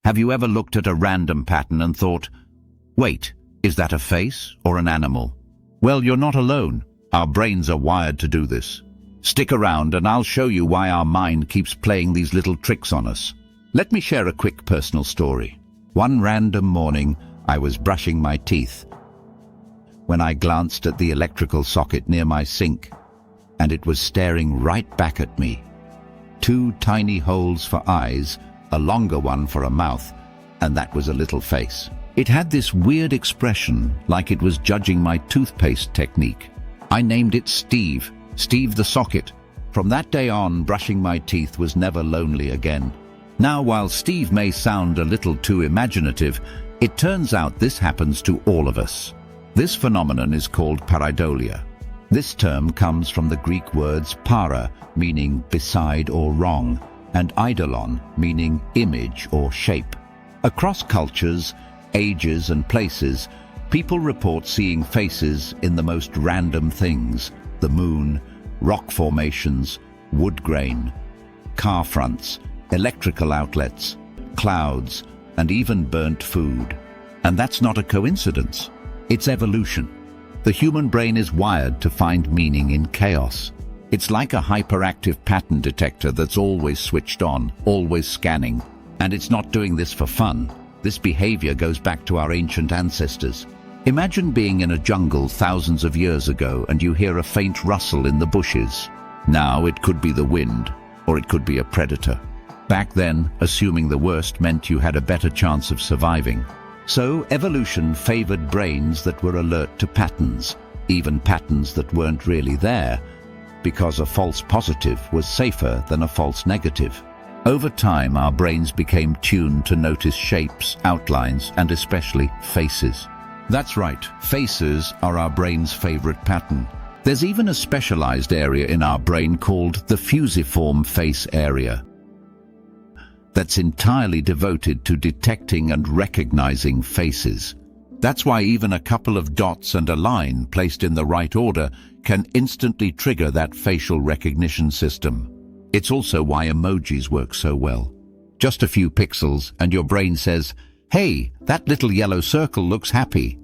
Have you ever looked at a random pattern and thought, wait, is that a face or an animal? Well, you're not alone. Our brains are wired to do this. Stick around and I'll show you why our mind keeps playing these little tricks on us. Let me share a quick personal story. One random morning, I was brushing my teeth when I glanced at the electrical socket near my sink, and it was staring right back at me. 2 tiny holes for eyes, a longer one for a mouth, and that was a little face. It had this weird expression, like it was judging my toothpaste technique. I named it Steve the socket. From that day on, brushing my teeth was never lonely again. Now, while Steve may sound a little too imaginative, it turns out this happens to all of us. This phenomenon is called pareidolia. This term comes from the Greek words para, meaning beside or wrong, and eidolon, meaning image or shape. Across cultures, ages and places, people report seeing faces in the most random things: the moon, rock formations, wood grain, car fronts, electrical outlets, clouds, and even burnt food. And that's not a coincidence. It's evolution. The human brain is wired to find meaning in chaos. It's like a hyperactive pattern detector that's always switched on, always scanning. And it's not doing this for fun. This behavior goes back to our ancient ancestors. Imagine being in a jungle thousands of years ago and you hear a faint rustle in the bushes. Now it could be the wind, or it could be a predator. Back then, assuming the worst meant you had a better chance of surviving. So evolution favored brains that were alert to patterns, even patterns that weren't really there, because a false positive was safer than a false negative. Over time, our brains became tuned to notice shapes, outlines, and especially faces. That's right, faces are our brain's favorite pattern. There's even a specialized area in our brain called the fusiform face area that's entirely devoted to detecting and recognizing faces. That's why even a couple of dots and a line placed in the right order can instantly trigger that facial recognition system. It's also why emojis work so well. Just a few pixels and your brain says, hey, that little yellow circle looks happy.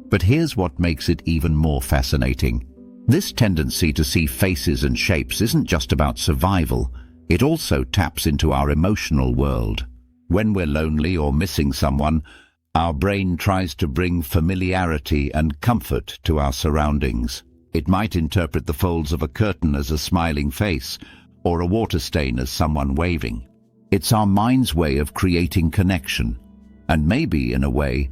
But here's what makes it even more fascinating. This tendency to see faces and shapes isn't just about survival. It also taps into our emotional world. When we're lonely or missing someone, our brain tries to bring familiarity and comfort to our surroundings. It might interpret the folds of a curtain as a smiling face, or a water stain as someone waving. It's our mind's way of creating connection, and maybe, in a way,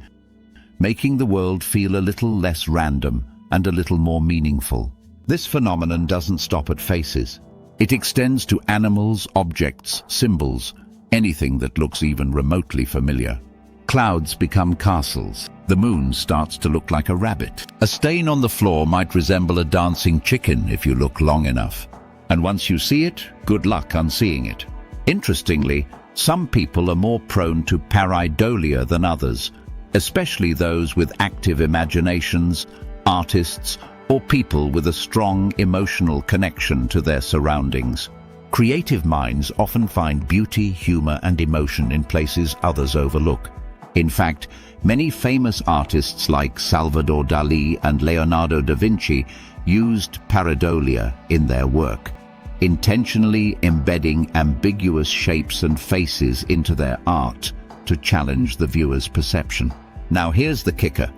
making the world feel a little less random and a little more meaningful. This phenomenon doesn't stop at faces. It extends to animals, objects, symbols, anything that looks even remotely familiar. Clouds become castles. The moon starts to look like a rabbit. A stain on the floor might resemble a dancing chicken if you look long enough. And once you see it, good luck unseeing it. Interestingly, some people are more prone to pareidolia than others, especially those with active imaginations, artists, or people with a strong emotional connection to their surroundings. Creative minds often find beauty, humor, and emotion in places others overlook. In fact, many famous artists like Salvador Dali and Leonardo da Vinci used pareidolia in their work, intentionally embedding ambiguous shapes and faces into their art to challenge the viewer's perception. Now here's the kicker.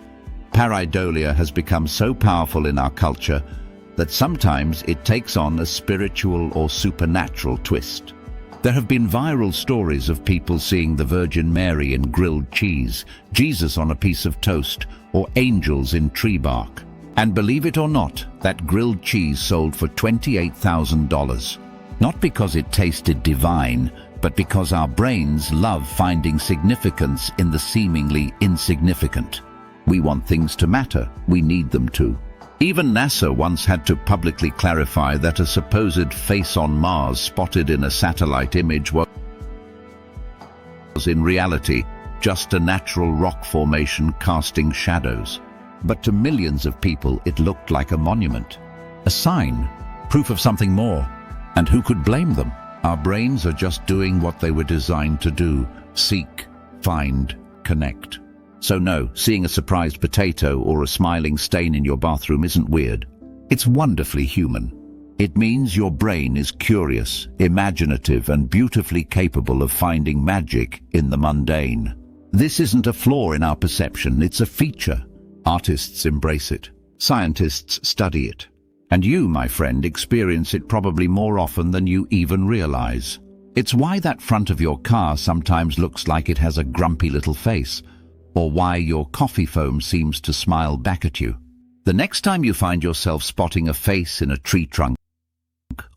Pareidolia has become so powerful in our culture that sometimes it takes on a spiritual or supernatural twist. There have been viral stories of people seeing the Virgin Mary in grilled cheese, Jesus on a piece of toast, or angels in tree bark. And believe it or not, that grilled cheese sold for $28,000. Not because it tasted divine, but because our brains love finding significance in the seemingly insignificant. We want things to matter. We need them to. Even NASA once had to publicly clarify that a supposed face on Mars spotted in a satellite image was in reality just a natural rock formation casting shadows. But to millions of people, it looked like a monument, a sign, proof of something more. And who could blame them? Our brains are just doing what they were designed to do: seek, find, connect. So no, seeing a surprised potato or a smiling stain in your bathroom isn't weird. It's wonderfully human. It means your brain is curious, imaginative, and beautifully capable of finding magic in the mundane. This isn't a flaw in our perception, it's a feature. Artists embrace it. Scientists study it. And you, my friend, experience it probably more often than you even realize. It's why that front of your car sometimes looks like it has a grumpy little face, or why your coffee foam seems to smile back at you. The next time you find yourself spotting a face in a tree trunk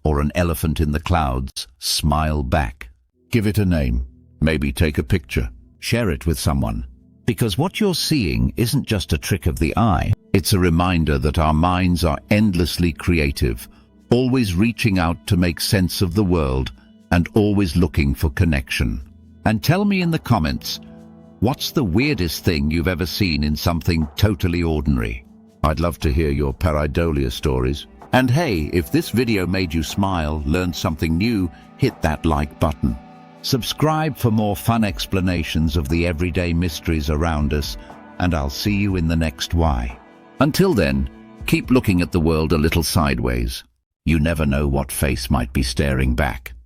or an elephant in the clouds, smile back. Give it a name. Maybe take a picture. Share it with someone. Because what you're seeing isn't just a trick of the eye. It's a reminder that our minds are endlessly creative, always reaching out to make sense of the world and always looking for connection. And tell me in the comments, what's the weirdest thing you've ever seen in something totally ordinary? I'd love to hear your Pareidolia stories. And hey, if this video made you smile, learn something new, hit that like button. Subscribe for more fun explanations of the everyday mysteries around us, and I'll see you in the next Why. Until then, keep looking at the world a little sideways. You never know what face might be staring back.